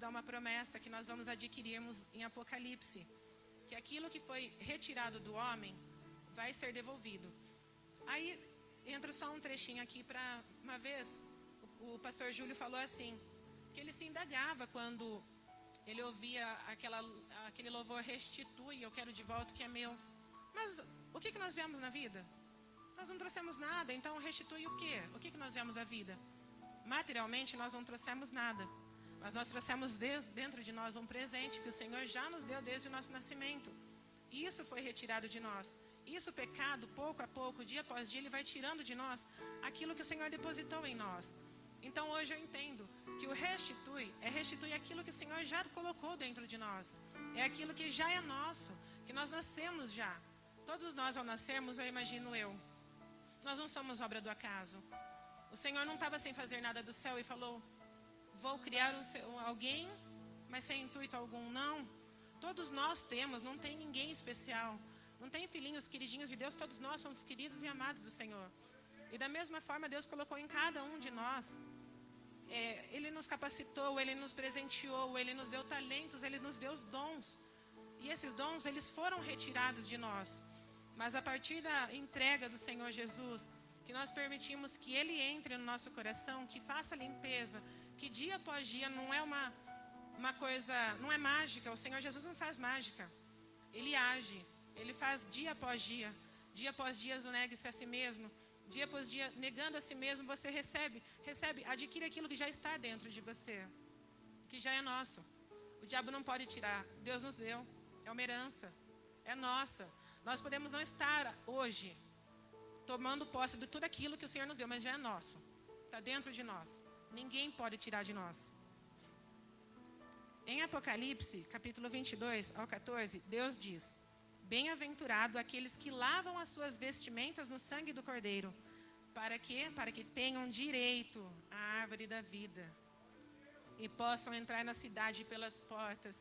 dá uma promessa que nós vamos adquirirmos em Apocalipse, que aquilo que foi retirado do homem vai ser devolvido. Aí entra só um trechinho aqui para uma vez o pastor Júlio falou assim, que ele se indagava quando ele ouvia aquele louvor restitui, eu quero de volta o que é meu. Mas o que nós viemos na vida? Nós não trouxemos nada, então restitui o quê? O que nós viemos na vida? Materialmente nós não trouxemos nada, mas nós trouxemos dentro de nós um presente que o Senhor já nos deu desde o nosso nascimento. E isso foi retirado de nós. Isso, o pecado, pouco a pouco, dia após dia, ele vai tirando de nós aquilo que o Senhor depositou em nós. Então hoje eu entendo que o restituir aquilo que o Senhor já colocou dentro de nós. É aquilo que já é nosso, que nós nascemos já. Todos nós ao nascermos, eu imagino nós não somos obra do acaso. O Senhor não estava sem fazer nada do céu e falou, vou criar alguém, mas sem intuito algum, não. Todos nós temos, não tem ninguém especial. Não tem filhinhos queridinhos de Deus, todos nós somos queridos e amados do Senhor. E da mesma forma, Deus colocou em cada um de nós. Ele nos capacitou, Ele nos presenteou, Ele nos deu talentos, Ele nos deu os dons. E esses dons, eles foram retirados de nós. Mas a partir da entrega do Senhor Jesus, que nós permitimos que Ele entre no nosso coração, que faça a limpeza, que dia após dia não é uma coisa, não é mágica. O Senhor Jesus não faz mágica. Ele age. Ele faz dia após dia. Dia após dia, negue-se a si mesmo. Dia após dia, negando a si mesmo, você recebe, adquire aquilo que já está dentro de você, que já é nosso. O diabo não pode tirar. Deus nos deu. É uma herança. É nossa. Nós podemos não estar hoje tomando posse de tudo aquilo que o Senhor nos deu, mas já é nosso. Está dentro de nós. Ninguém pode tirar de nós. Em Apocalipse, capítulo 22 ao 14, Deus diz, bem-aventurado aqueles que lavam as suas vestimentas no sangue do Cordeiro. Para quê? Para que tenham direito à árvore da vida e possam entrar na cidade pelas portas.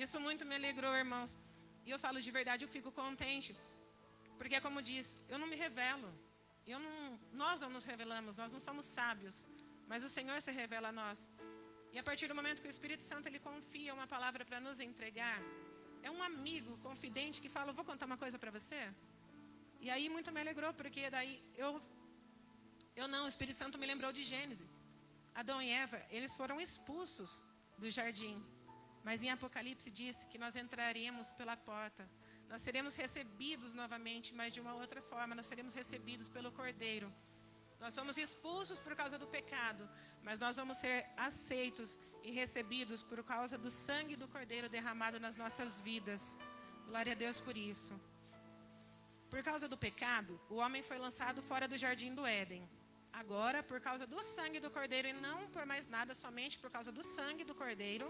Isso muito me alegrou, irmãos. E eu falo de verdade, eu fico contente. Porque, como diz, eu não me revelo. Nós não nos revelamos, nós não somos sábios. Mas o Senhor se revela a nós. E a partir do momento que o Espírito Santo ele confia uma palavra para nos entregar, é um amigo confidente que fala, vou contar uma coisa para você. E aí muito me alegrou, porque daí o Espírito Santo me lembrou de Gênesis. Adão e Eva, eles foram expulsos do jardim. Mas em Apocalipse diz que nós entraremos pela porta. Nós seremos recebidos novamente, mas de uma outra forma. Nós seremos recebidos pelo Cordeiro. Nós somos expulsos por causa do pecado, mas nós vamos ser aceitos e recebidos por causa do sangue do Cordeiro derramado nas nossas vidas. Glória a Deus por isso. Por causa do pecado, o homem foi lançado fora do jardim do Éden. Agora, por causa do sangue do Cordeiro, e não por mais nada, somente por causa do sangue do Cordeiro,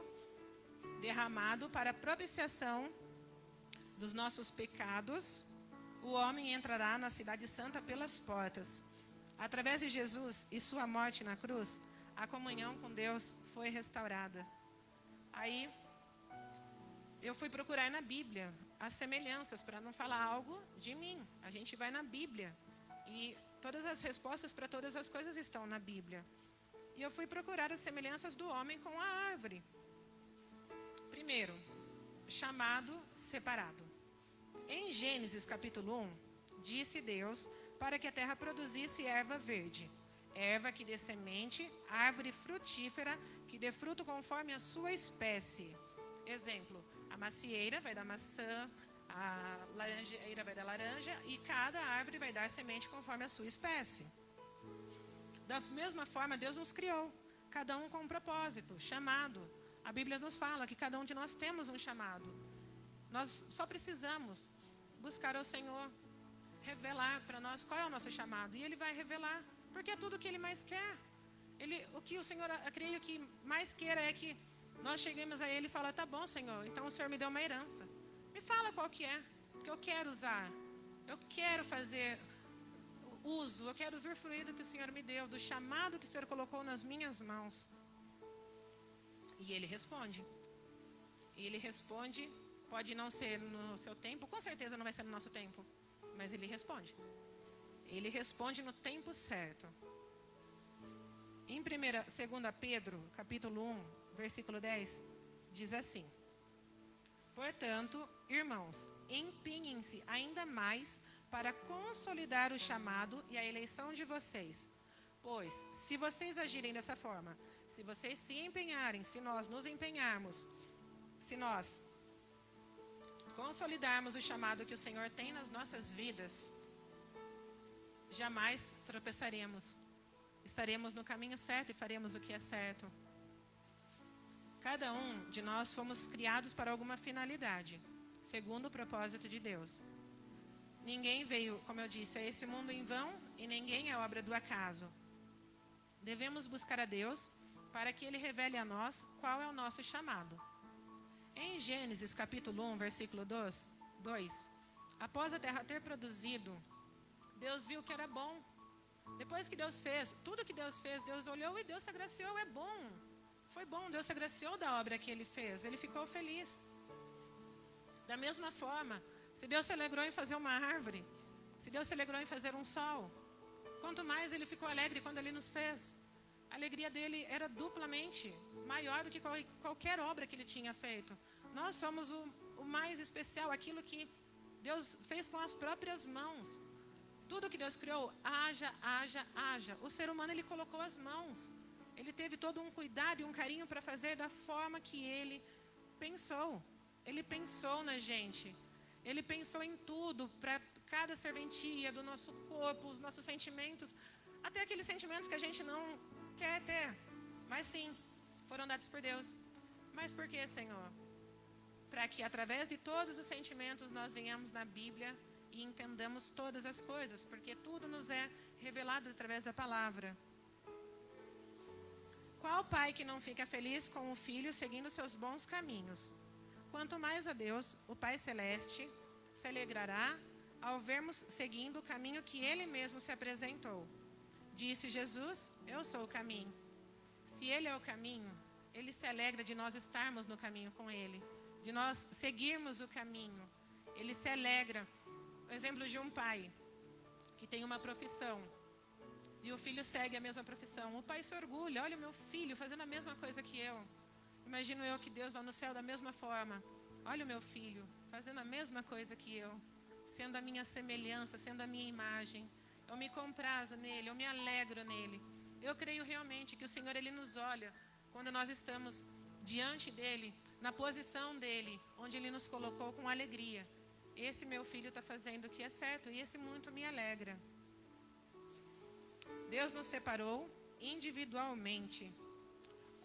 derramado para a propiciação dos nossos pecados, o homem entrará na cidade santa pelas portas. Através de Jesus e sua morte na cruz, a comunhão com Deus foi restaurada. Aí, eu fui procurar na Bíblia as semelhanças, para não falar algo de mim. A gente vai na Bíblia. E todas as respostas para todas as coisas estão na Bíblia. E eu fui procurar as semelhanças do homem com a árvore. Primeiro, chamado separado. Em Gênesis capítulo 1, disse Deus para que a terra produzisse erva verde, erva que dê semente, árvore frutífera que dê fruto conforme a sua espécie. Exemplo, a macieira vai dar maçã, a laranjeira vai dar laranja e cada árvore vai dar semente conforme a sua espécie. Da mesma forma, Deus nos criou, cada um com um propósito, chamado. A Bíblia nos fala que cada um de nós temos um chamado. Nós só precisamos buscar ao Senhor, revelar para nós qual é o nosso chamado. E Ele vai revelar, porque é tudo o que Ele mais quer. O que o Senhor, eu creio que mais queira é que nós cheguemos a Ele e falamos, tá bom, Senhor, então o Senhor me deu uma herança. Me fala qual que é, que eu quero usar. Eu quero fazer uso, eu quero usufruir do que o Senhor me deu, do chamado que o Senhor colocou nas minhas mãos. E Ele responde. E Ele responde, pode não ser no seu tempo, com certeza não vai ser no nosso tempo, mas Ele responde. Ele responde no tempo certo. Em 2 Pedro, capítulo 1, versículo 10, diz assim: portanto, irmãos, empenhem-se ainda mais para consolidar o chamado e a eleição de vocês. Pois, se vocês agirem dessa forma, se vocês se empenharem, se nós nos empenharmos, se nós consolidarmos o chamado que o Senhor tem nas nossas vidas, jamais tropeçaremos. Estaremos no caminho certo e faremos o que é certo. Cada um de nós fomos criados para alguma finalidade, segundo o propósito de Deus. Ninguém veio, como eu disse, a esse mundo em vão e ninguém é obra do acaso. Devemos buscar a Deus para que Ele revele a nós qual é o nosso chamado. Em Gênesis capítulo 1, versículo 2, após a terra ter produzido, Deus viu que era bom. Depois que Deus fez, tudo que Deus fez, Deus olhou e Deus se agraciou, é bom. Foi bom, Deus se agraciou da obra que Ele fez, Ele ficou feliz. Da mesma forma, se Deus se alegrou em fazer uma árvore, se Deus se alegrou em fazer um sol, quanto mais Ele ficou alegre quando Ele nos fez. A alegria dele era duplamente maior do que qualquer obra que Ele tinha feito. Nós somos o mais especial, aquilo que Deus fez com as próprias mãos. Tudo que Deus criou, haja, haja, haja. O ser humano, Ele colocou as mãos. Ele teve todo um cuidado e um carinho para fazer da forma que Ele pensou. Ele pensou na gente. Ele pensou em tudo, para cada serventia do nosso corpo, os nossos sentimentos, até aqueles sentimentos que a gente não quer ter. Mas sim, foram dados por Deus. Mas por que, Senhor? Para que através de todos os sentimentos nós venhamos na Bíblia e entendamos todas as coisas, porque tudo nos é revelado através da palavra. Qual pai que não fica feliz com o filho seguindo seus bons caminhos? Quanto mais a Deus, o Pai Celeste, se alegrará ao vermos seguindo o caminho que Ele mesmo se apresentou. Disse Jesus: eu sou o caminho. Se Ele é o caminho, Ele se alegra de nós estarmos no caminho com Ele, de nós seguirmos o caminho. Ele se alegra. O exemplo de um pai que tem uma profissão e o filho segue a mesma profissão. O pai se orgulha: olha o meu filho fazendo a mesma coisa que eu. Imagino eu que Deus lá no céu da mesma forma: olha o meu filho fazendo a mesma coisa que eu, sendo a minha semelhança, sendo a minha imagem. Eu me comprazo nele, eu me alegro nele. Eu creio realmente que o Senhor, Ele nos olha quando nós estamos diante dEle, na posição dEle, onde Ele nos colocou com alegria. Esse meu filho está fazendo o que é certo e esse muito me alegra. Deus nos separou individualmente.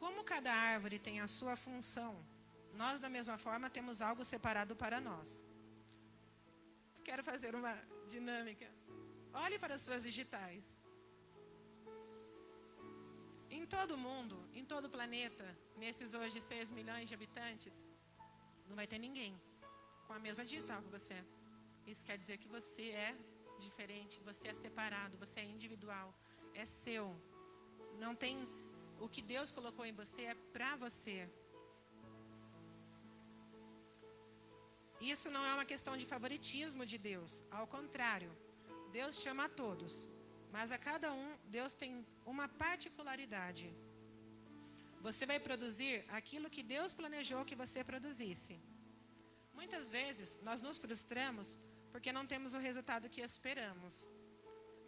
Como cada árvore tem a sua função, nós da mesma forma temos algo separado para nós. Quero fazer uma dinâmica. Olhe para as suas digitais. Em todo o mundo, em todo o planeta, nesses hoje 6 milhões de habitantes, não vai ter ninguém com a mesma digital que você. Isso quer dizer que você é diferente, você é separado, você é individual, é seu. Não tem, o que Deus colocou em você é para você. Isso não é uma questão de favoritismo de Deus, ao contrário. Deus chama a todos, mas a cada um Deus tem uma particularidade. Você vai produzir aquilo que Deus planejou que você produzisse. Muitas vezes nós nos frustramos porque não temos o resultado que esperamos.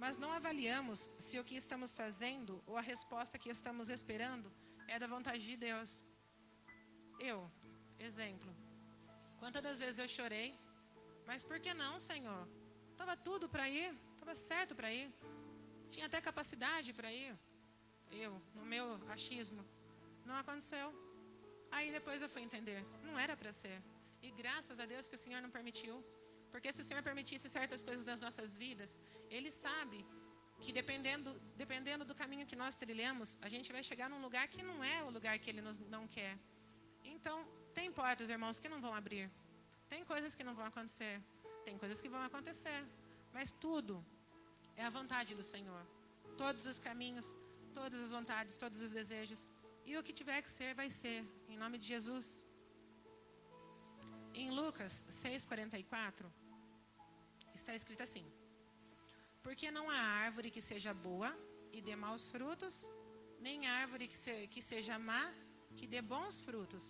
Mas não avaliamos se o que estamos fazendo ou a resposta que estamos esperando é da vontade de Deus. Exemplo, quantas das vezes eu chorei, mas por que não, Senhor? Estava tudo para ir, estava certo para ir, tinha até capacidade para ir. No meu achismo, não aconteceu. Aí depois eu fui entender, não era para ser. E graças a Deus que o Senhor não permitiu. Porque se o Senhor permitisse certas coisas das nossas vidas, Ele sabe que dependendo do caminho que nós trilhamos, a gente vai chegar num lugar que não é o lugar que Ele não quer. Então, tem portas, irmãos, que não vão abrir. Tem coisas que não vão acontecer. Tem coisas que vão acontecer. Mas tudo é a vontade do Senhor. Todos os caminhos, todas as vontades, todos os desejos. E o que tiver que ser, vai ser. Em nome de Jesus. Em Lucas 6,44, está escrito assim: porque não há árvore que seja boa e dê maus frutos, nem árvore que seja má que dê bons frutos.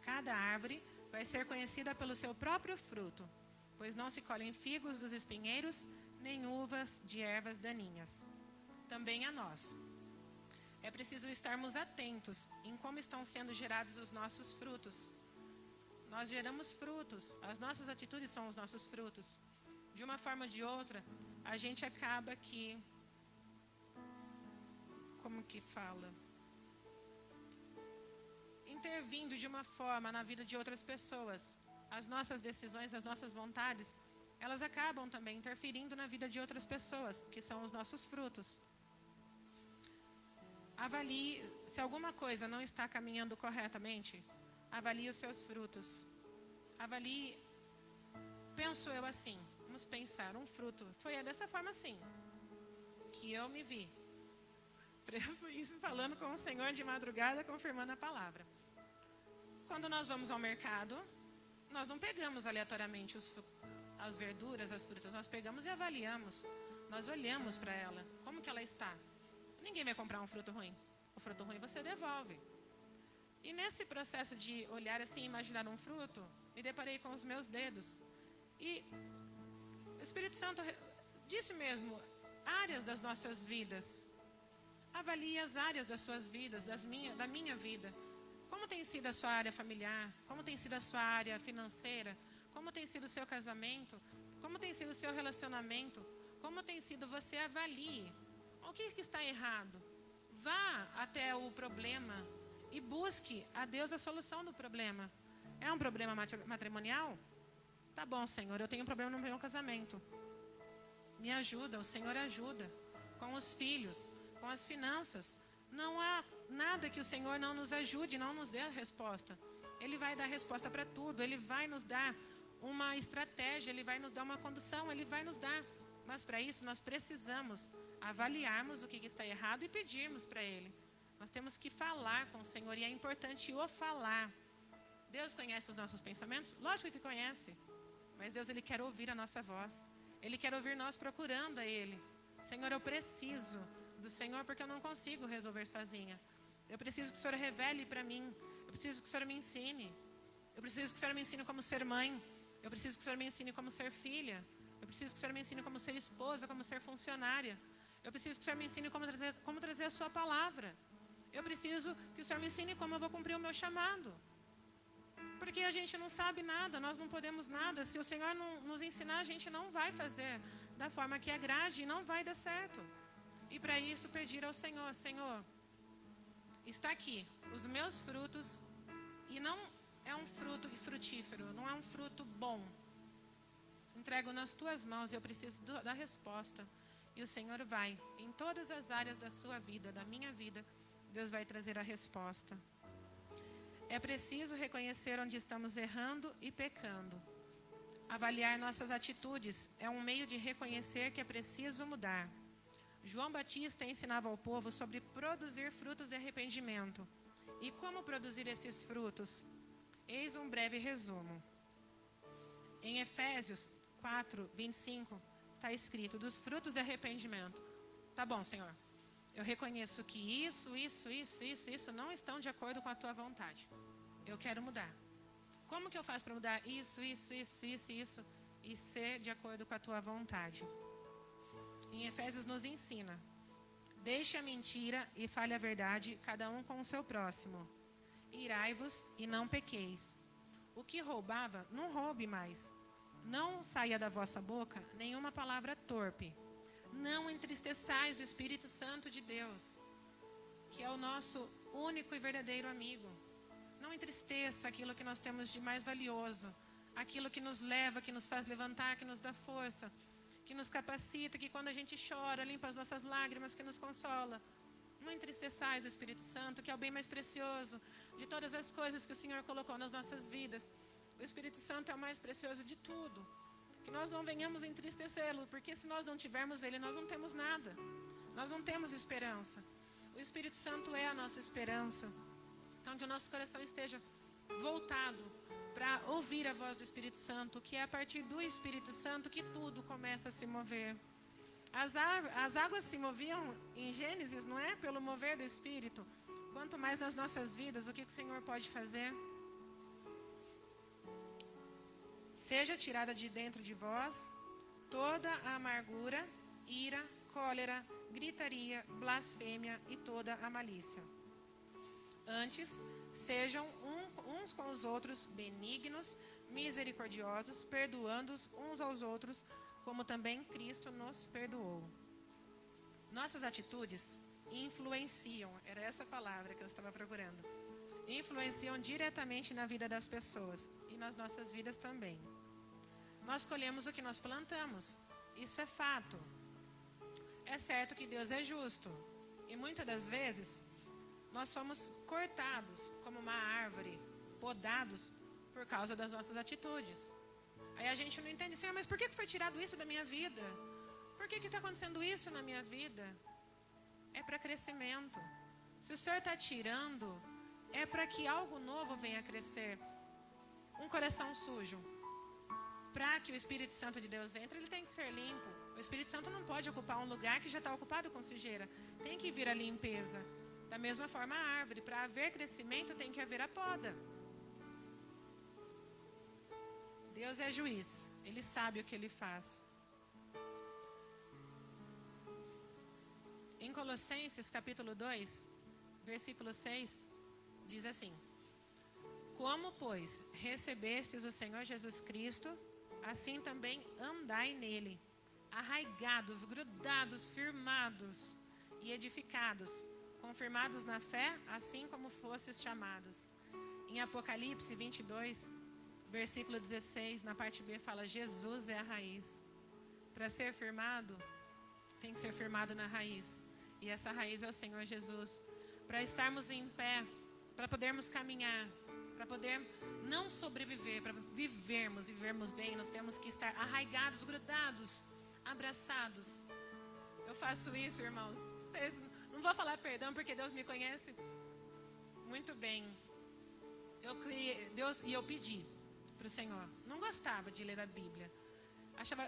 Cada árvore vai ser conhecida pelo seu próprio fruto, pois não se colhem figos dos espinheiros, nem uvas de ervas daninhas. Também a nós. É preciso estarmos atentos em como estão sendo gerados os nossos frutos. Nós geramos frutos, as nossas atitudes são os nossos frutos. De uma forma ou de outra, a gente acaba que... Como que fala? Intervindo de uma forma na vida de outras pessoas. As nossas decisões, as nossas vontades, elas acabam também interferindo na vida de outras pessoas, que são os nossos frutos. Avalie se alguma coisa não está caminhando corretamente. Avalie os seus frutos. Avalie, penso eu assim, vamos pensar, um fruto. Foi dessa forma assim, que eu me vi. Falando com o Senhor de madrugada, confirmando a palavra. Quando nós vamos ao mercado, nós não pegamos aleatoriamente as verduras, as frutas. Nós pegamos e avaliamos. Nós olhamos para ela, como que ela está. Ninguém vai comprar um fruto ruim. O fruto ruim você devolve. E nesse processo de olhar assim, imaginar um fruto, me deparei com os meus dedos. E o Espírito Santo disse mesmo, áreas das nossas vidas. Avalie as áreas das suas vidas, da minha vida. Como tem sido a sua área familiar? Como tem sido a sua área financeira? Como tem sido o seu casamento? Como tem sido o seu relacionamento? Como tem sido você? Avalie. O que está errado? Vá até o problema e busque a Deus a solução do problema. É um problema matrimonial? Tá bom, Senhor, eu tenho um problema no meu casamento. Me ajuda, o Senhor ajuda. Com os filhos, com as finanças. Não há nada que o Senhor não nos ajude, não nos dê a resposta. Ele vai dar resposta para tudo. Ele vai nos dar uma estratégia, Ele vai nos dar uma condução, Ele vai nos dar. Mas para isso nós precisamos avaliarmos o que está errado e pedirmos para Ele. Nós temos que falar com o Senhor e é importante o falar. Deus conhece os nossos pensamentos? Lógico que conhece. Mas Deus, Ele quer ouvir a nossa voz. Ele quer ouvir nós procurando a Ele. Senhor, eu preciso do Senhor porque eu não consigo resolver sozinha. Eu preciso que o Senhor revele para mim. Eu preciso que o Senhor me ensine. Eu preciso que o Senhor me ensine como ser mãe. Eu preciso que o Senhor me ensine como ser filha. Eu preciso que o Senhor me ensine como ser esposa, como ser funcionária. Eu preciso que o Senhor me ensine como trazer a sua palavra. Eu preciso que o Senhor me ensine como eu vou cumprir o meu chamado. Porque a gente não sabe nada, nós não podemos nada. Se o Senhor não nos ensinar, a gente não vai fazer da forma que agrade e não vai dar certo. E para isso pedir ao Senhor, Senhor, está aqui os meus frutos, e não é um fruto frutífero, não é um fruto bom. Entrego nas tuas mãos e eu preciso da resposta. E o Senhor vai, em todas as áreas da sua vida, da minha vida, Deus vai trazer a resposta. É preciso reconhecer onde estamos errando e pecando. Avaliar nossas atitudes é um meio de reconhecer que é preciso mudar. João Batista ensinava ao povo sobre produzir frutos de arrependimento. E como produzir esses frutos? Eis um breve resumo. Em Efésios 4, 25, está escrito, dos frutos de arrependimento. Tá bom, Senhor. Eu reconheço que isso não estão de acordo com a tua vontade. Eu quero mudar. Como que eu faço para mudar isso e ser de acordo com a tua vontade? Em Efésios nos ensina: deixe a mentira e fale a verdade, cada um com o seu próximo. Irai-vos e não pequeis. O que roubava, não roube mais. Não saia da vossa boca nenhuma palavra torpe. Não entristeçais o Espírito Santo de Deus, que é o nosso único e verdadeiro amigo. Não entristeça aquilo que nós temos de mais valioso, aquilo que nos leva, que nos faz levantar, que nos dá força, que nos capacita, que quando a gente chora, limpa as nossas lágrimas, que nos consola. Não entristeçais o Espírito Santo, que é o bem mais precioso de todas as coisas que o Senhor colocou nas nossas vidas. O Espírito Santo é o mais precioso de tudo. Que nós não venhamos entristecê-lo, porque se nós não tivermos Ele, nós não temos nada. Nós não temos esperança. O Espírito Santo é a nossa esperança. Então, que o nosso coração esteja voltado para ouvir a voz do Espírito Santo, que é a partir do Espírito Santo que tudo começa a se mover. As águas se moviam em Gênesis, não é? Pelo mover do Espírito. quanto mais nas nossas vidas, o que o Senhor pode fazer? Seja tirada de dentro de vós toda a amargura, ira, cólera, gritaria, blasfêmia e toda a malícia. Antes, sejam uns com os outros benignos, misericordiosos, perdoando-os uns aos outros, como também Cristo nos perdoou. Nossas atitudes influenciam, era essa palavra que eu estava procurando, influenciam diretamente na vida das pessoas e nas nossas vidas também. Nós colhemos o que nós plantamos, isso é fato. É certo que Deus é justo, e muitas das vezes nós somos cortados como uma árvore, podados por causa das nossas atitudes. Aí a gente não entende, Senhor, mas por que foi tirado isso da minha vida? Por que está acontecendo isso na minha vida? É para crescimento. Se o Senhor está tirando, é para que algo novo venha a crescer. Um coração sujo, para que o Espírito Santo de Deus entre, ele tem que ser limpo. O Espírito Santo não pode ocupar um lugar que já está ocupado com sujeira. Tem que vir a limpeza. Da mesma forma a árvore, para haver crescimento tem que haver a poda. Deus é juiz, Ele sabe o que Ele faz. Em Colossenses capítulo 2, versículo 6, diz assim: Como, pois, recebestes o Senhor Jesus Cristo, assim também andai nele, arraigados, grudados, firmados e edificados, confirmados na fé, assim como fostes chamados. Em Apocalipse 22, versículo 16, na parte B, fala: Jesus é a raiz. Para ser firmado, tem que ser firmado na raiz. E essa raiz é o Senhor Jesus. Para estarmos em pé, para podermos caminhar, para poder não sobreviver, para vivermos bem, nós temos que estar arraigados, grudados, abraçados. Eu faço isso, irmãos. Vocês, não vou falar perdão porque Deus me conhece muito bem. Eu pedi para o Senhor. Não gostava de ler a Bíblia.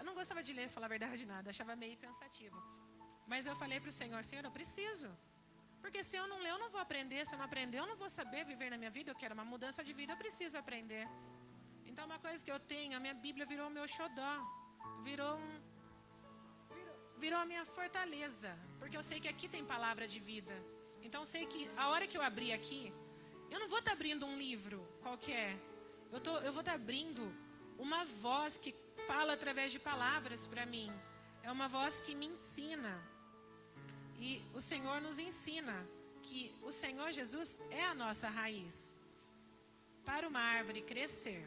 Não gostava de ler, falar a verdade, nada. Achava meio cansativo. Mas eu falei para o Senhor: Senhor, eu preciso. Porque se eu não ler, eu não vou aprender. Se eu não aprender, eu não vou saber viver na minha vida. Eu quero uma mudança de vida, eu preciso aprender. Então, uma coisa que eu tenho, a minha Bíblia virou o meu xodó. Virou a minha fortaleza. Porque eu sei que aqui tem palavra de vida. Então, eu sei que a hora que eu abrir aqui, eu não vou estar abrindo um livro qualquer. Eu vou estar abrindo uma voz que fala através de palavras para mim. É uma voz que me ensina. E o Senhor nos ensina que o Senhor Jesus é a nossa raiz. Para uma árvore crescer,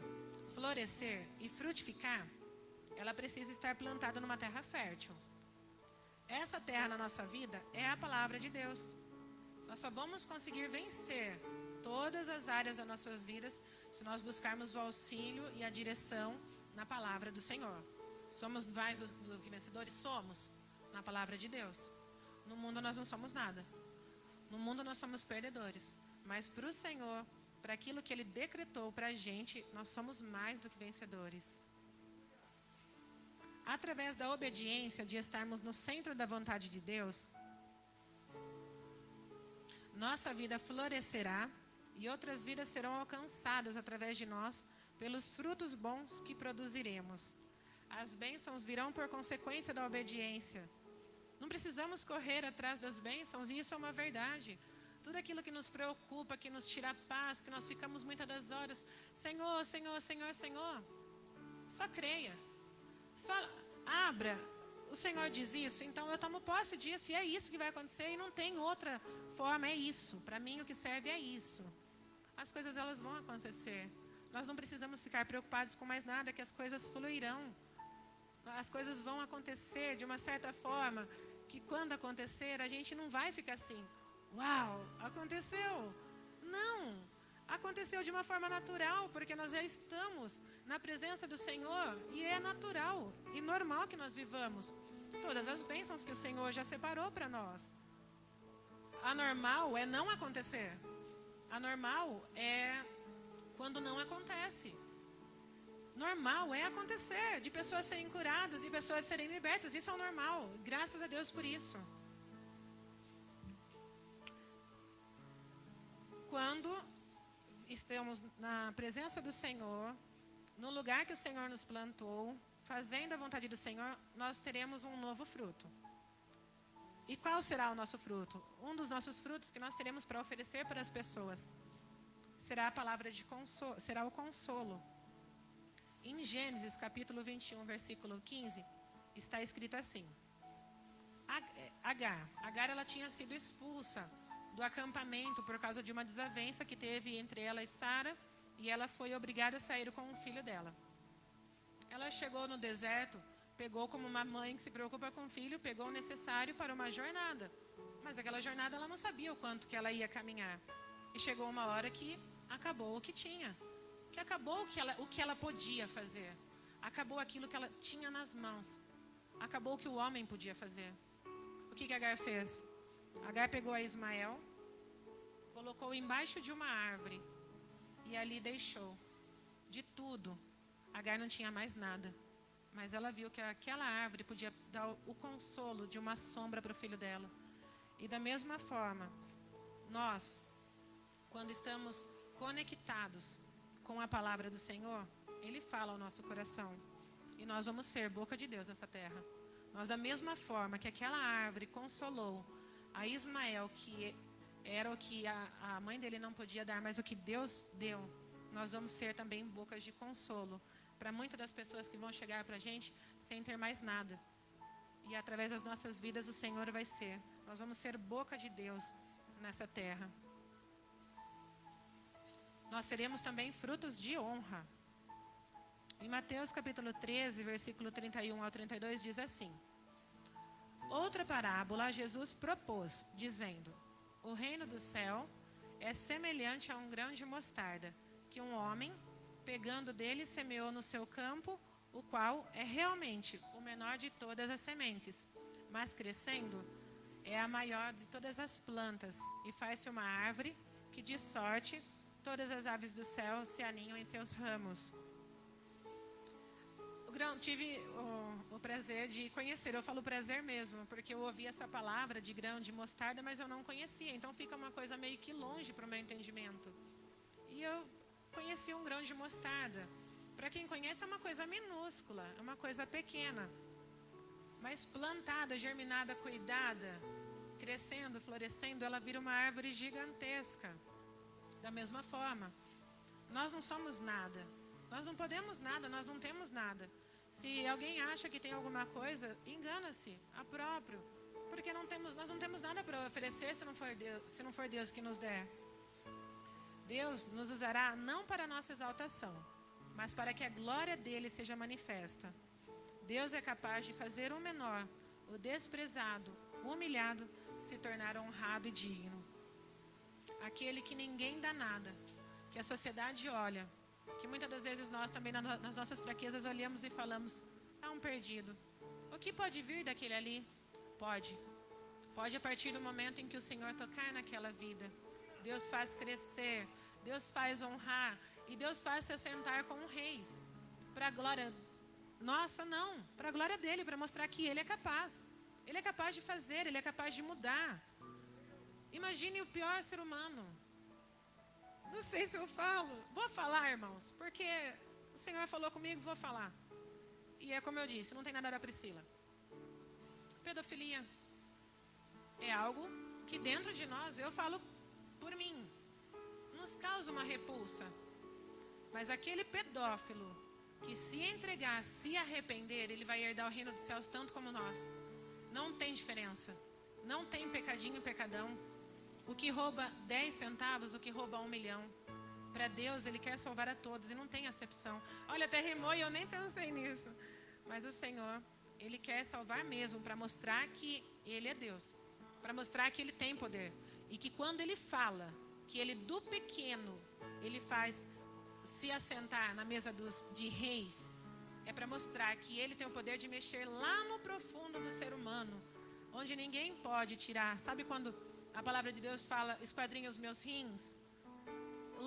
florescer e frutificar, ela precisa estar plantada numa terra fértil. Essa terra na nossa vida é a palavra de Deus. Nós só vamos conseguir vencer todas as áreas das nossas vidas se nós buscarmos o auxílio e a direção na palavra do Senhor. Somos mais do que vencedores? Somos, na palavra de Deus. No mundo nós não somos nada. No mundo nós somos perdedores. Mas para o Senhor, para aquilo que Ele decretou para a gente, nós somos mais do que vencedores. Através da obediência, de estarmos no centro da vontade de Deus, nossa vida florescerá e outras vidas serão alcançadas através de nós pelos frutos bons que produziremos. As bênçãos virão por consequência da obediência. Não precisamos correr atrás das bênçãos, e isso é uma verdade. Tudo aquilo que nos preocupa, que nos tira a paz, que nós ficamos muitas das horas, Senhor, Senhor, Senhor, Senhor, só creia, só abra. O Senhor diz isso, então eu tomo posse disso, e é isso que vai acontecer, e não tem outra forma, é isso. Para mim o que serve é isso. As coisas elas vão acontecer. Nós não precisamos ficar preocupados com mais nada, que as coisas fluirão. As coisas vão acontecer de uma certa forma, que quando acontecer, a gente não vai ficar assim: uau, aconteceu. Não, aconteceu de uma forma natural, porque nós já estamos na presença do Senhor, e é natural e normal que nós vivamos todas as bênçãos que o Senhor já separou para nós. Anormal é não acontecer. Anormal é quando não acontece. Normal é acontecer, de pessoas serem curadas, de pessoas serem libertas. Isso é o normal, graças a Deus por isso. quando estamos na presença do Senhor, no lugar que o Senhor nos plantou, fazendo a vontade do Senhor, nós teremos um novo fruto. E qual será o nosso fruto? Um dos nossos frutos que nós teremos para oferecer para as pessoas será a palavra de consolo, será o consolo. Em Gênesis capítulo 21, versículo 15, está escrito assim: Agar ela tinha sido expulsa do acampamento por causa de uma desavença que teve entre ela e Sara, e ela foi obrigada a sair com o filho dela. Ela chegou no deserto, pegou como uma mãe que se preocupa com o filho, pegou o necessário para uma jornada. Mas aquela jornada ela não sabia o quanto que ela ia caminhar. E chegou uma hora que acabou o que tinha. Que acabou o que ela podia fazer. Acabou aquilo que ela tinha nas mãos. Acabou o que o homem podia fazer. O que Agar fez? Agar pegou a Ismael, colocou embaixo de uma árvore e ali deixou. De tudo, Agar não tinha mais nada. Mas ela viu que aquela árvore podia dar o consolo de uma sombra para o filho dela. E da mesma forma, nós, quando estamos conectados com a palavra do Senhor, Ele fala ao nosso coração. E nós vamos ser boca de Deus nessa terra. Nós, da mesma forma que aquela árvore consolou a Ismael, que era o que a mãe dele não podia dar, mas o que Deus deu, nós vamos ser também bocas de consolo para muitas das pessoas que vão chegar para a gente sem ter mais nada. E através das nossas vidas o Senhor vai ser. Nós vamos ser boca de Deus nessa terra. Nós seremos também frutos de honra. Em Mateus capítulo 13, versículo 31 ao 32, diz assim: Outra parábola Jesus propôs, dizendo: O reino do céu é semelhante a um grão de mostarda, que um homem, pegando dele, semeou no seu campo, o qual é realmente o menor de todas as sementes, mas crescendo é a maior de todas as plantas, e faz-se uma árvore que, de sorte, todas as aves do céu se aninham em seus ramos. Tive o prazer de conhecer, eu falo prazer mesmo, porque eu ouvi essa palavra de grão de mostarda, mas eu não conhecia, então fica uma coisa meio que longe para o meu entendimento. E eu conheci um grão de mostarda. Para quem conhece, é uma coisa minúscula, é uma coisa pequena, mas plantada, germinada, cuidada, crescendo, florescendo, ela vira uma árvore gigantesca. Da mesma forma, nós não somos nada, nós não podemos nada, nós não temos nada. Se alguém acha que tem alguma coisa, engana-se, a próprio, porque nós não temos nada para oferecer se não for Deus que nos der. Deus nos usará não para a nossa exaltação, mas para que a glória dele seja manifesta. Deus é capaz de fazer o menor, o desprezado, o humilhado, se tornar honrado e digno. Aquele que ninguém dá nada, que a sociedade olha, que muitas das vezes nós também nas nossas fraquezas olhamos e falamos: é um perdido. O que pode vir daquele ali? Pode a partir do momento em que o Senhor tocar naquela vida. Deus faz crescer, Deus faz honrar, e Deus faz se assentar com reis, para a glória nossa, não, para a glória dele, para mostrar que ele é capaz. Ele é capaz de fazer, ele é capaz de mudar. Imagine o pior ser humano. Não sei se eu falo. Vou falar, irmãos, porque o Senhor falou comigo, vou falar. E é como eu disse, não tem nada da Priscila. Pedofilia é algo que dentro de nós, eu falo por mim, nos causa uma repulsa. Mas aquele pedófilo que se entregar, se arrepender, ele vai herdar o reino dos céus tanto como nós. Não tem diferença. Não tem pecadinho, pecadão. O que rouba 10 centavos, o que rouba 1 milhão. Para Deus, Ele quer salvar a todos e não tem acepção. Olha, até rimou e eu nem pensei nisso. Mas o Senhor, Ele quer salvar mesmo para mostrar que Ele é Deus. Para mostrar que Ele tem poder. E que quando Ele fala, que Ele do pequeno, Ele faz se assentar na mesa de reis, é para mostrar que Ele tem o poder de mexer lá no profundo do ser humano, onde ninguém pode tirar. Sabe quando a palavra de Deus fala, esquadrinha os meus rins?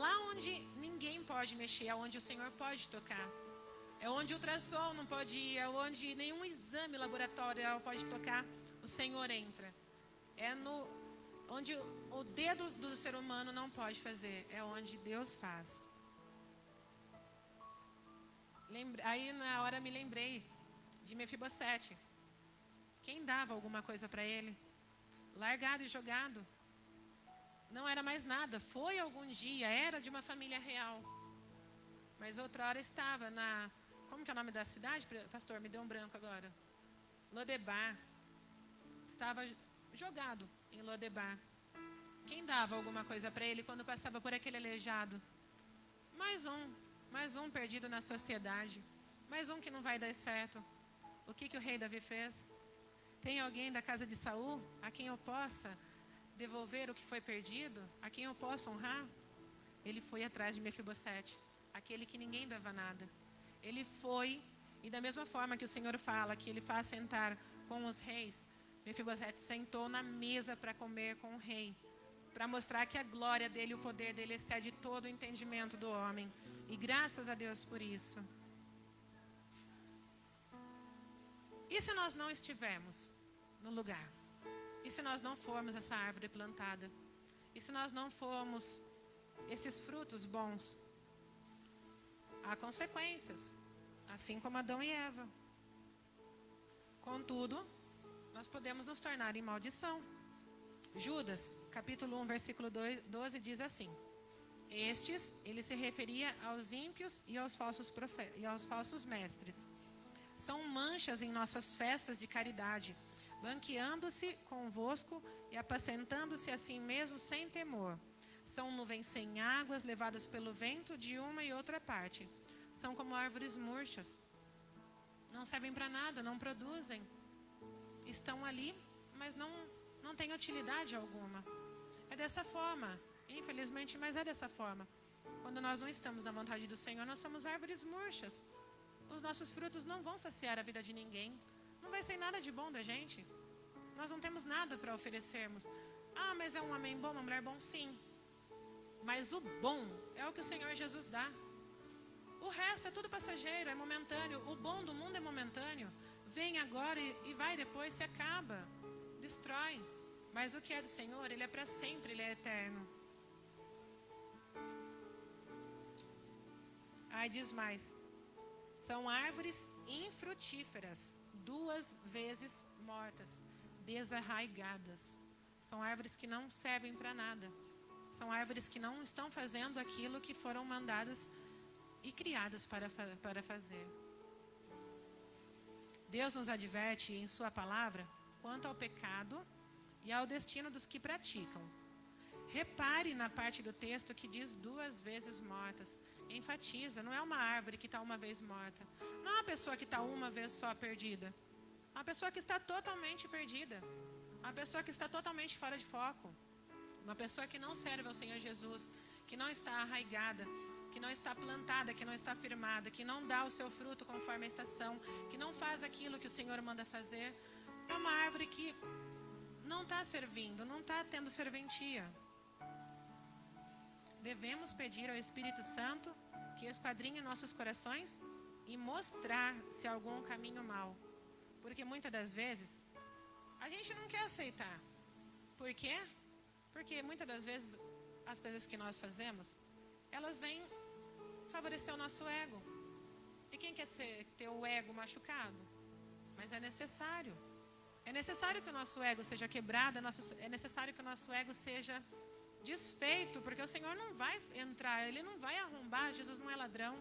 Lá onde ninguém pode mexer, é onde o Senhor pode tocar. É onde o ultrassom não pode ir, é onde nenhum exame laboratorial pode tocar, o Senhor entra. É no Onde o dedo do ser humano não pode fazer, é onde Deus faz. Aí na hora me lembrei de Mefibosete. Quem dava alguma coisa para ele? Largado e jogado. Não era mais nada. Foi algum dia, era de uma família real. Mas outra hora estava na... Como que é o nome da cidade, pastor? Me deu um branco agora. Lodebar. Estava jogado em Lodebar. Quem dava alguma coisa para ele quando passava por aquele aleijado? Mais um perdido na sociedade. Mais um que não vai dar certo. O que o rei Davi fez? Tem alguém da casa de Saul a quem eu possa devolver o que foi perdido? A quem eu possa honrar? Ele foi atrás de Mefibosete, aquele que ninguém dava nada. Ele foi, e da mesma forma que o Senhor fala que ele faz sentar com os reis, Mefibosete sentou na mesa para comer com o rei, para mostrar que a glória dele, o poder dele excede todo o entendimento do homem. E graças a Deus por isso. E se nós não estivermos no lugar? E se nós não formos essa árvore plantada? E se nós não formos esses frutos bons? Há consequências, assim como Adão e Eva. Contudo, nós podemos nos tornar em maldição. Judas, capítulo 1, versículo 12, diz assim: Estes, ele se referia aos ímpios e aos falsos mestres. São manchas em nossas festas de caridade, banqueando-se convosco e apacentando-se assim mesmo sem temor. São nuvens sem águas, levadas pelo vento de uma e outra parte. São como árvores murchas. Não servem para nada, não produzem. Estão ali, mas não têm utilidade alguma. É dessa forma, infelizmente, mas é dessa forma. Quando nós não estamos na vontade do Senhor, nós somos árvores murchas. Os nossos frutos não vão saciar a vida de ninguém. Não vai ser nada de bom da gente. Nós não temos nada para oferecermos. Ah, mas é um homem bom, uma mulher bom? Sim. Mas o bom é o que o Senhor Jesus dá. O resto é tudo passageiro, é momentâneo. O bom do mundo é momentâneo. Vem agora e vai depois, se acaba. Destrói. Mas o que é do Senhor, Ele é para sempre, Ele é eterno. Aí diz mais. São árvores infrutíferas, 2 vezes mortas, desarraigadas. São árvores que não servem para nada. São árvores que não estão fazendo aquilo que foram mandadas e criadas para fazer. Deus nos adverte em sua palavra quanto ao pecado e ao destino dos que praticam. Repare na parte do texto que diz 2 vezes mortas. Enfatiza, não é uma árvore que está uma vez morta. Não é uma pessoa que está uma vez só perdida. É uma pessoa que está totalmente perdida. Uma pessoa que está totalmente fora de foco. Uma pessoa que não serve ao Senhor Jesus, que não está arraigada, que não está plantada, que não está firmada, que não dá o seu fruto conforme a estação, que não faz aquilo que o Senhor manda fazer. É uma árvore que não está servindo, não está tendo serventia. Devemos pedir ao Espírito Santo que esquadrinhe nossos corações e mostrar se há algum caminho mau. Porque muitas das vezes a gente não quer aceitar. Por quê? Porque muitas das vezes as coisas que nós fazemos, elas vêm favorecer o nosso ego. E quem quer ter o ego machucado? Mas é necessário. É necessário que o nosso ego seja quebrado, é necessário que o nosso ego seja desfeito, porque o Senhor não vai entrar, Ele não vai arrombar. Jesus não é ladrão.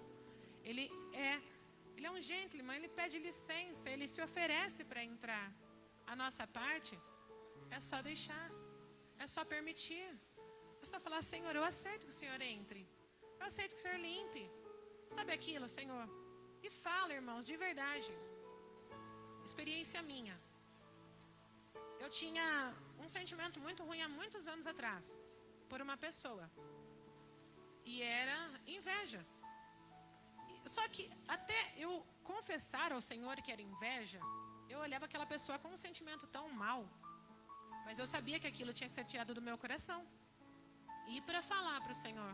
Ele é um gentleman, Ele pede licença, Ele se oferece para entrar. A nossa parte é só deixar, é só permitir, é só falar: Senhor, eu aceito que o Senhor entre, eu aceito que o Senhor limpe. Sabe aquilo, Senhor? E fala, irmãos, de verdade. Experiência minha. Eu tinha um sentimento muito ruim há muitos anos atrás por uma pessoa. E era inveja. Só que até eu confessar ao Senhor que era inveja, eu olhava aquela pessoa com um sentimento tão mau. Mas eu sabia que aquilo tinha que ser tirado do meu coração. E para falar para o Senhor.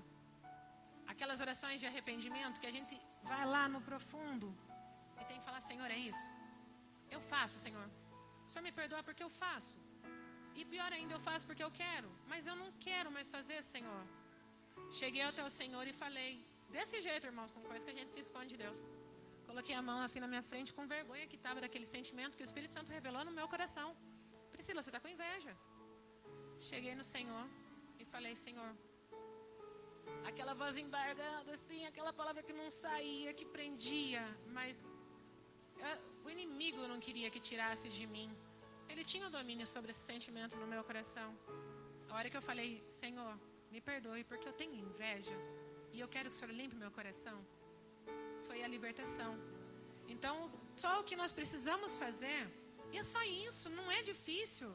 Aquelas orações de arrependimento que a gente vai lá no profundo e tem que falar: Senhor, é isso. Eu faço, Senhor. O Senhor me perdoa porque eu faço. E pior ainda, eu faço porque eu quero. Mas eu não quero mais fazer, Senhor. Cheguei até o Senhor e falei. Desse jeito, irmãos, com coisa que a gente se esconde de Deus. Coloquei a mão assim na minha frente com vergonha que estava daquele sentimento que o Espírito Santo revelou no meu coração. Priscila, você está com inveja. Cheguei no Senhor e falei, Senhor, aquela voz embargada assim, aquela palavra que não saía, que prendia, mas o inimigo não queria que tirasse de mim. Ele tinha o domínio sobre esse sentimento no meu coração. A hora que eu falei, Senhor, me perdoe porque eu tenho inveja e eu quero que o Senhor limpe meu coração, foi a libertação. Então, só o que nós precisamos fazer, e é só isso, não é difícil.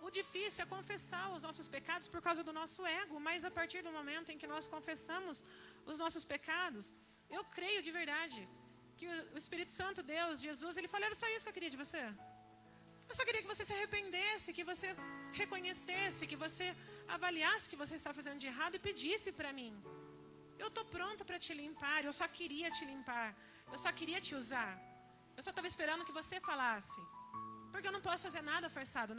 O difícil é confessar os nossos pecados por causa do nosso ego, mas a partir do momento em que nós confessamos os nossos pecados, eu creio de verdade que o Espírito Santo, Deus, Jesus, ele falou, era só isso que eu queria de você. Eu só queria que você se arrependesse, que você reconhecesse, que você avaliasse o que você está fazendo de errado e pedisse para mim. Eu estou pronto para te limpar, eu só queria te limpar, eu só queria te usar. Eu só estava esperando que você falasse. Porque eu não posso fazer nada forçado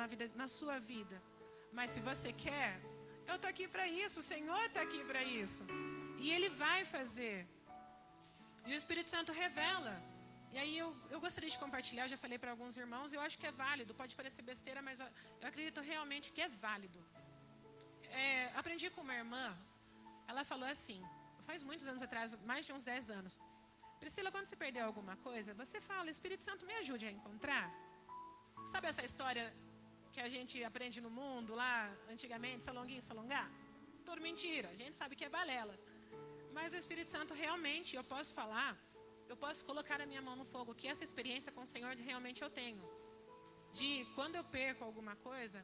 na sua vida. Mas se você quer, eu estou aqui para isso, o Senhor está aqui para isso. E Ele vai fazer. E o Espírito Santo revela. E aí eu gostaria de compartilhar, já falei para alguns irmãos, eu acho que é válido, pode parecer besteira, mas eu acredito realmente que é válido. Aprendi com uma irmã, ela falou assim, faz muitos anos atrás, mais de uns 10 anos. Priscila, quando você perdeu alguma coisa, você fala, Espírito Santo, me ajude a encontrar. Sabe essa história que a gente aprende no mundo lá, antigamente, salonguinho, salongá? Tudo mentira, a gente sabe que é balela. Mas o Espírito Santo realmente, eu posso falar, eu posso colocar a minha mão no fogo, que essa experiência com o Senhor realmente eu tenho. De quando eu perco alguma coisa,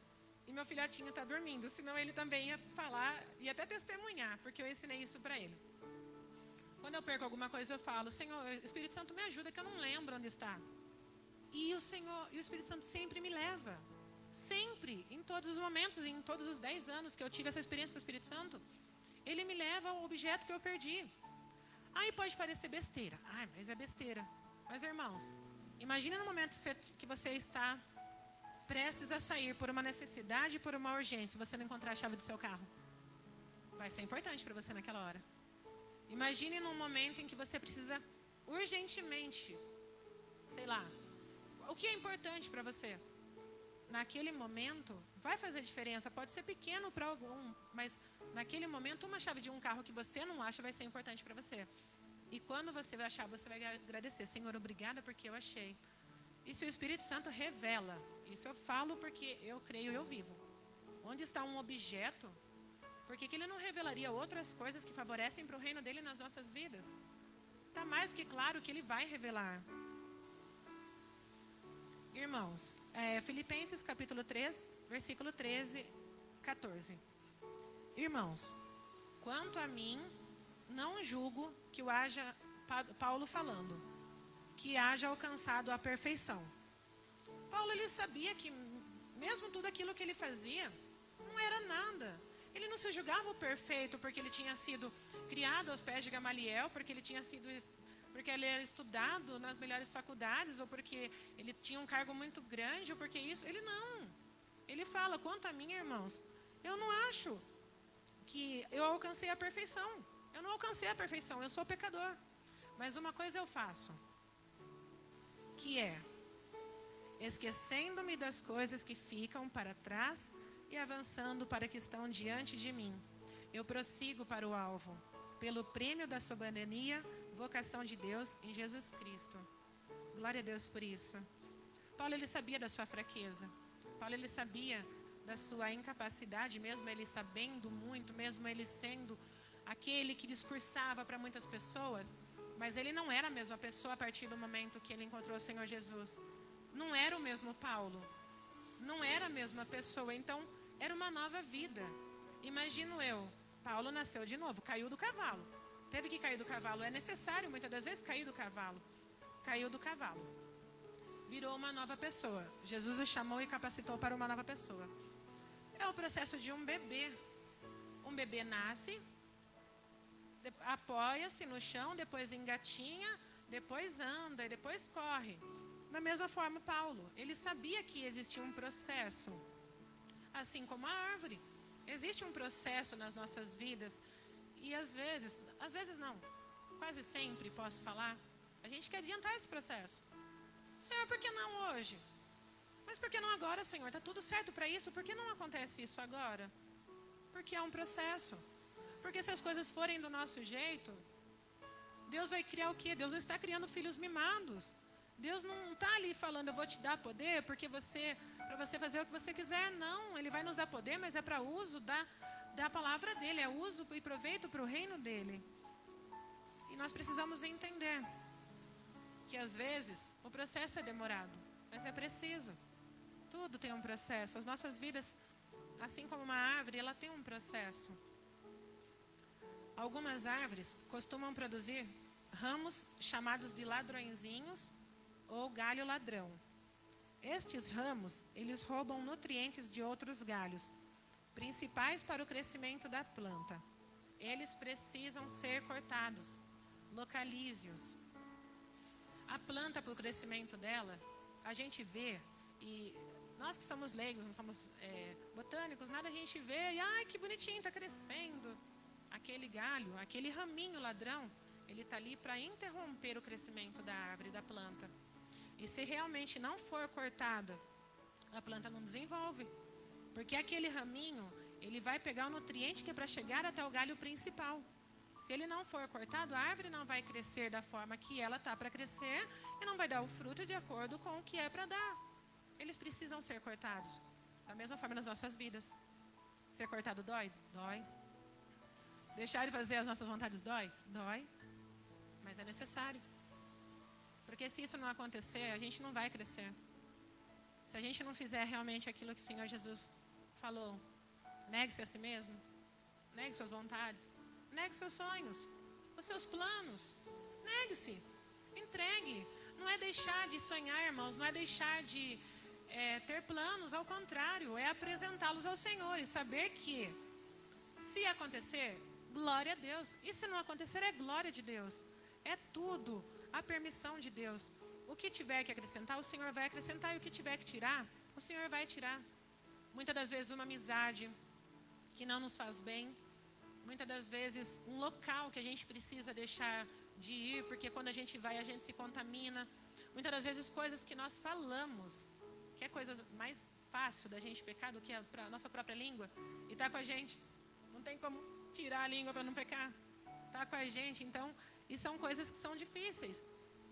e meu filhotinho está dormindo, senão ele também ia falar, ia até testemunhar, porque eu ensinei isso para ele. Quando eu perco alguma coisa, eu falo, Senhor, Espírito Santo, me ajuda, que eu não lembro onde está. E o Espírito Santo sempre me leva. Sempre, em todos os momentos, em todos os 10 anos que eu tive essa experiência com o Espírito Santo, ele me leva ao objeto que eu perdi. Aí pode parecer besteira. Ai, mas é besteira. Mas, irmãos, imagina no momento que você está prestes a sair por uma necessidade, por uma urgência, você não encontrar a chave do seu carro. Vai ser importante para você naquela hora. Imagine num momento em que você precisa urgentemente, sei lá, o que é importante para você? Naquele momento, vai fazer diferença. Pode ser pequeno para algum, mas naquele momento, uma chave de um carro que você não acha vai ser importante para você. E quando você vai achar, você vai agradecer. Senhor, obrigada porque eu achei. Isso o Espírito Santo revela. Isso eu falo porque eu creio e eu vivo. Onde está um objeto? Por que ele não revelaria outras coisas que favorecem para o reino dele nas nossas vidas? Está mais que claro que ele vai revelar. Irmãos, Filipenses capítulo 3, versículo 13, 14. Irmãos, quanto a mim, não julgo que o haja, Paulo falando, que haja alcançado a perfeição. Paulo, ele sabia que mesmo tudo aquilo que ele fazia, não era nada. Ele não se julgava o perfeito porque ele tinha sido criado aos pés de Gamaliel, porque ele era estudado nas melhores faculdades, ou porque ele tinha um cargo muito grande, ou porque isso. Ele não. Ele fala, quanto a mim, irmãos, eu não acho que eu alcancei a perfeição. Eu não alcancei a perfeição, eu sou pecador. Mas uma coisa eu faço, que é, esquecendo-me das coisas que ficam para trás e avançando para que estão diante de mim, eu prossigo para o alvo, pelo prêmio da soberania, vocação de Deus em Jesus Cristo. Glória a Deus por isso. Paulo, ele sabia da sua fraqueza. Paulo, ele sabia da sua incapacidade, mesmo ele sabendo muito, mesmo ele sendo aquele que discursava para muitas pessoas, mas ele não era a mesma pessoa a partir do momento que ele encontrou o Senhor Jesus. Não era o mesmo Paulo. Não era a mesma pessoa. Então, era uma nova vida. Imagino eu, Paulo nasceu de novo, caiu do cavalo. Teve que cair do cavalo. É necessário, muitas das vezes, cair do cavalo. Caiu do cavalo. Virou uma nova pessoa. Jesus o chamou e capacitou para uma nova pessoa. É o processo de um bebê. Um bebê nasce, apoia-se no chão, depois engatinha, depois anda e depois corre. Da mesma forma, Paulo, ele sabia que existia um processo. assim como a árvore. Existe um processo nas nossas vidas e às vezes não, quase sempre posso falar, a gente quer adiantar esse processo. Senhor, por que não hoje? Mas por que não agora, Senhor? Está tudo certo para isso, por que não acontece isso agora? Porque é um processo. Porque se as coisas forem do nosso jeito, Deus vai criar o quê? Deus não está criando filhos mimados. Deus não está ali falando, eu vou te dar poder porque para você fazer o que você quiser. Não, Ele vai nos dar poder, mas é para uso da palavra dEle, é uso e proveito para o reino dEle. E nós precisamos entender que às vezes o processo é demorado, mas é preciso. Tudo tem um processo. As nossas vidas, assim como uma árvore, ela tem um processo. Algumas árvores costumam produzir ramos chamados de ladrõezinhos ou galho ladrão. Estes ramos, eles roubam nutrientes de outros galhos, principais para o crescimento da planta. Eles precisam ser cortados. Localize-os. A planta, para o crescimento dela, a gente vê, e nós que somos leigos, não somos botânicos, nada a gente vê, e ai, que bonitinho, está crescendo. Aquele galho, aquele raminho ladrão, ele está ali para interromper o crescimento da árvore, da planta. E se realmente não for cortada, a planta não desenvolve. Porque aquele raminho, ele vai pegar o nutriente que é para chegar até o galho principal. Se ele não for cortado, a árvore não vai crescer da forma que ela está para crescer e não vai dar o fruto de acordo com o que é para dar. Eles precisam ser cortados. Da mesma forma nas nossas vidas. Ser cortado dói? Dói. Deixar de fazer as nossas vontades dói? Dói. Mas é necessário. Porque se isso não acontecer, a gente não vai crescer. Se a gente não fizer realmente aquilo que o Senhor Jesus falou, negue-se a si mesmo, negue suas vontades, negue seus sonhos, os seus planos, negue-se, entregue. Não é deixar de sonhar, irmãos, não é deixar de ter planos, ao contrário, é apresentá-los ao Senhor e saber que, se acontecer, glória a Deus, e se não acontecer, é glória de Deus, é tudo a permissão de Deus. O que tiver que acrescentar, o Senhor vai acrescentar, e o que tiver que tirar, o Senhor vai tirar. Muitas das vezes uma amizade que não nos faz bem, muitas das vezes um local que a gente precisa deixar de ir, porque quando a gente vai a gente se contamina. Muitas das vezes coisas que nós falamos, que é coisas mais fácil da gente pecar do que a nossa própria língua, e está com a gente. Não tem como tirar a língua para não pecar. Está com a gente, então, e são coisas que são difíceis,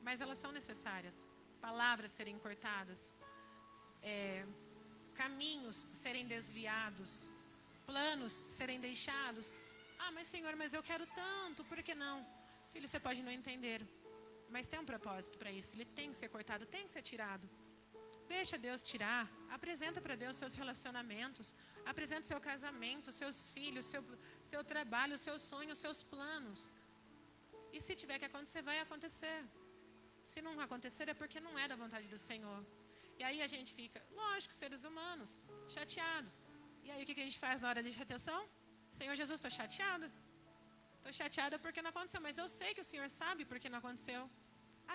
mas elas são necessárias. Palavras serem cortadas, caminhos serem desviados, planos serem deixados. Ah, mas Senhor, mas eu quero tanto, por que não? Filho, você pode não entender, mas tem um propósito para isso. Ele tem que ser cortado, tem que ser tirado. Deixa Deus tirar. Apresenta para Deus seus relacionamentos, apresenta seu casamento, seus filhos, seu trabalho, seus sonhos, seus planos. E se tiver que acontecer, vai acontecer. Se não acontecer, é porque não é da vontade do Senhor. E aí a gente fica, lógico, seres humanos, chateados. E aí o que a gente faz na hora de chateação? Senhor Jesus, estou chateada. Estou chateada porque não aconteceu, mas eu sei que o Senhor sabe porque não aconteceu.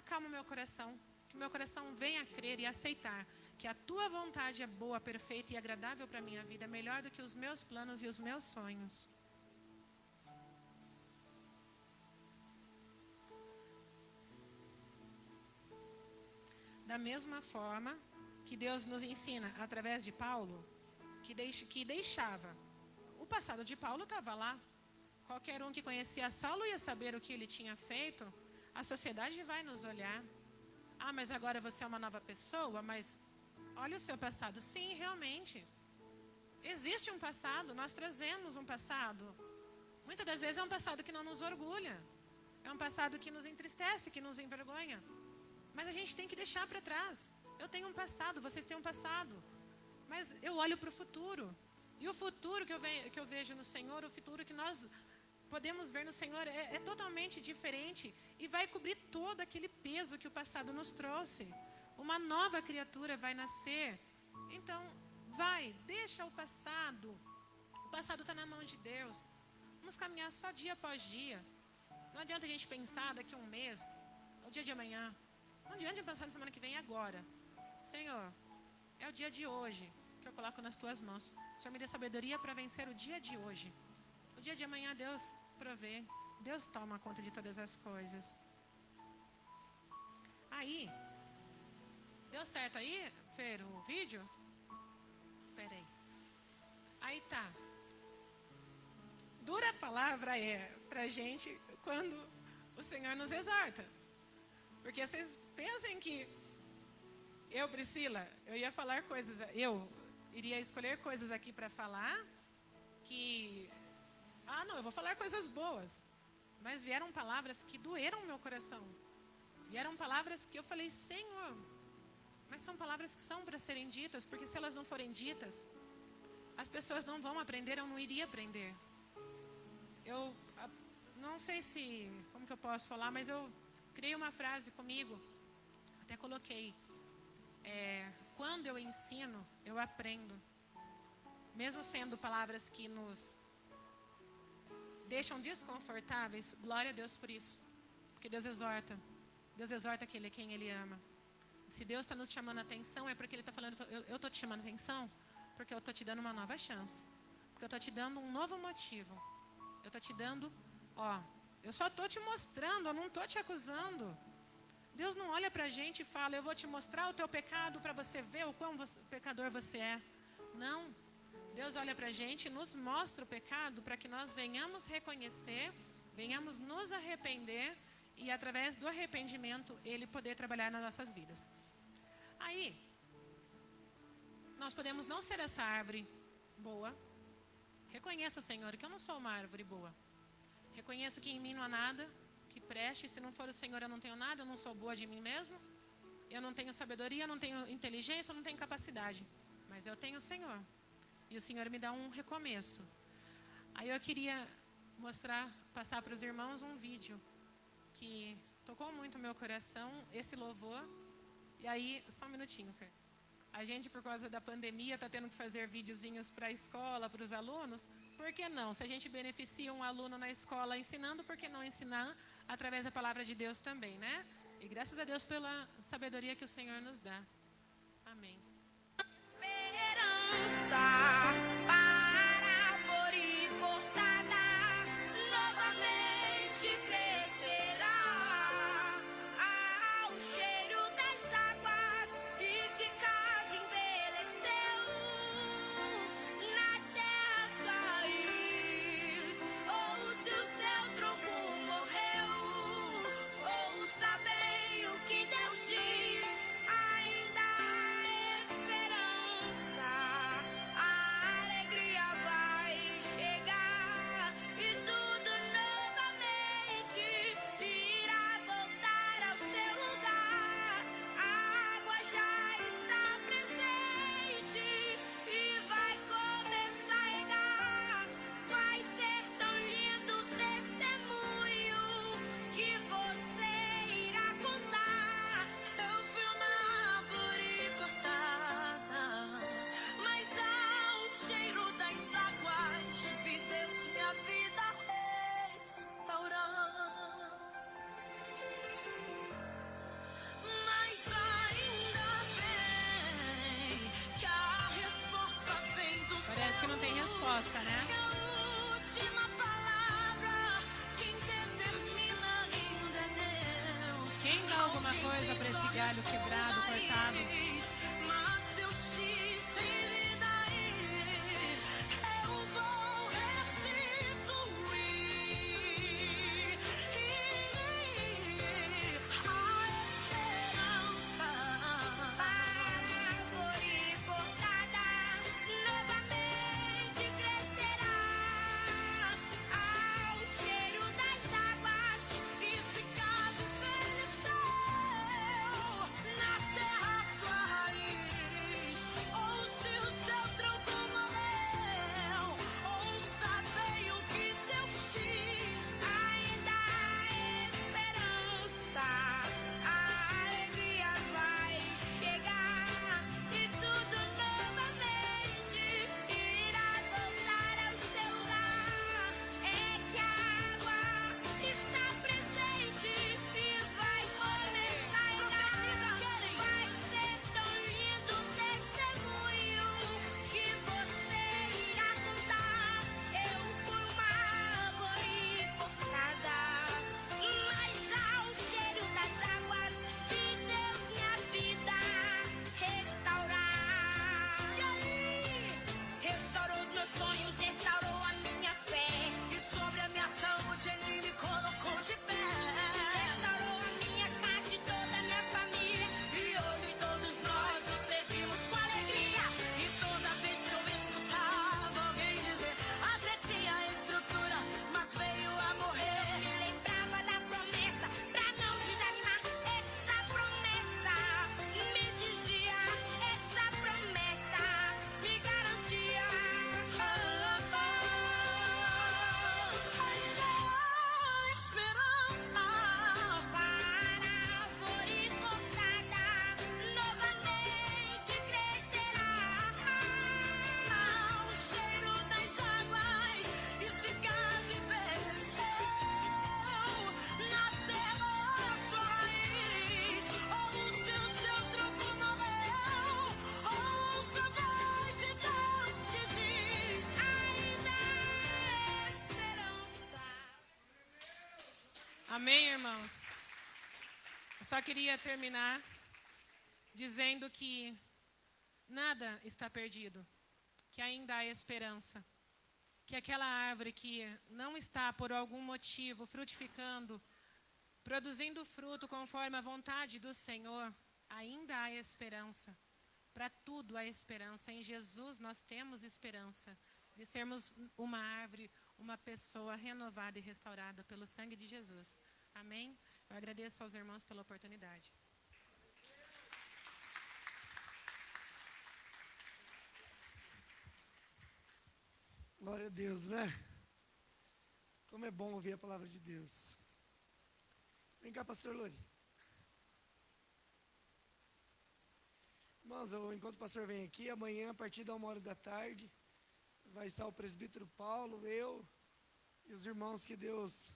Acalma o meu coração, que o meu coração venha a crer e aceitar que a tua vontade é boa, perfeita e agradável para a minha vida, melhor do que os meus planos e os meus sonhos. Da mesma forma que Deus nos ensina através de Paulo, que deixava. O passado de Paulo estava lá. Qualquer um que conhecia Saulo ia saber o que ele tinha feito. A sociedade vai nos olhar. Ah, mas agora você é uma nova pessoa, mas olha o seu passado. Sim, realmente. Existe um passado, nós trazemos um passado. Muitas das vezes é um passado que não nos orgulha. É um passado que nos entristece, que nos envergonha. Mas a gente tem que deixar para trás. Eu tenho um passado, vocês têm um passado. Mas eu olho para o futuro. E o futuro que eu vejo no Senhor, o futuro que nós podemos ver no Senhor é totalmente diferente. E vai cobrir todo aquele peso que o passado nos trouxe. Uma nova criatura vai nascer. Então, deixa o passado. O passado está na mão de Deus. Vamos caminhar só dia após dia. Não adianta a gente pensar daqui a um mês, ou dia de amanhã. Não adianta pensar na semana que vem agora. Senhor, é o dia de hoje. que eu coloco nas tuas mãos. O Senhor me dê sabedoria para vencer o dia de hoje. O dia de amanhã Deus provê. Deus toma conta de todas as coisas. Aí, deu certo aí, Fer, o vídeo? Espera aí. Aí tá. Dura palavra é pra gente quando o Senhor nos exorta. Porque vocês pensem que eu, Priscila, eu ia falar coisas, eu iria escolher coisas aqui para falar que... não, eu vou falar coisas boas. Mas vieram palavras que doeram meu coração. Vieram palavras que eu falei, Senhor, mas são palavras que são para serem ditas, porque se elas não forem ditas, as pessoas não vão aprender, eu não iria aprender. Eu não sei se, como que eu posso falar, mas eu criei uma frase comigo, até coloquei, quando eu ensino, eu aprendo. Mesmo sendo palavras que nos deixam desconfortáveis, glória a Deus por isso. Porque Deus exorta. Deus exorta aquele a quem Ele ama. Se Deus está nos chamando a atenção, é porque Ele está falando, eu estou te chamando a atenção, porque eu estou te dando uma nova chance. Porque eu estou te dando um novo motivo. Eu estou te dando, eu só estou te mostrando, eu não estou te acusando. Deus não olha para a gente e fala, eu vou te mostrar o teu pecado para você ver o quão pecador você é. Não. Deus olha para a gente e nos mostra o pecado para que nós venhamos reconhecer, venhamos nos arrepender e através do arrependimento Ele poder trabalhar nas nossas vidas. Aí, nós podemos não ser essa árvore boa. Reconheço, Senhor, que eu não sou uma árvore boa. Reconheço que em mim não há nada que preste. Se não for o Senhor, eu não tenho nada, eu não sou boa de mim mesmo. Eu não tenho sabedoria, eu não tenho inteligência, eu não tenho capacidade. Mas eu tenho o Senhor. E o Senhor me dá um recomeço. Aí eu queria passar para os irmãos um vídeo que tocou muito o meu coração, esse louvor. E aí, só um minutinho, Fer. A gente, por causa da pandemia, está tendo que fazer videozinhos para a escola, para os alunos. Por que não? Se a gente beneficia um aluno na escola ensinando, por que não ensinar através da palavra de Deus também, né? E graças a Deus pela sabedoria que o Senhor nos dá. Amém. Esperança para a árvore cortada, novamente crescerá ao cheiro das águas e se casa envelheceu na terra sua raiz. Ouça o seu tronco morreu, ouça bem o que Deus diz, ainda há esperança. A alegria vai chegar e tudo novamente irá voltar ao seu lugar. A água já está presente e vai começar a regar. Vai ser tão lindo o testemunho que você irá contar. Eu fui uma árvore cortada, mas ao cheiro das águas vi Deus minha vida restaurar. Mas ainda bem que a resposta vem do Parece que não tem resposta, né? que a última palavra quem determina ainda é Deus. Quem dá alguma coisa para esse galho quebrado, cortado? Mas Deus diz, tem vida aí, eu vou restituir a esperança. Árvore cortada, novamente crescerá ao cheiro das águas e se casa envelheceu na terra sua raiz. Amém, irmãos? Eu só queria terminar dizendo que nada está perdido, que ainda há esperança, que aquela árvore que não está por algum motivo frutificando, produzindo fruto conforme a vontade do Senhor, ainda há esperança. Para tudo há esperança. Em Jesus nós temos esperança de sermos uma árvore, uma pessoa renovada e restaurada pelo sangue de Jesus. Amém? Eu agradeço aos irmãos pela oportunidade. Glória a Deus, né? Como é bom ouvir a palavra de Deus. Vem cá, pastor Lori. Irmãos, enquanto o pastor vem aqui, amanhã, a partir da 13h, vai estar o presbítero Paulo, eu e os irmãos que Deus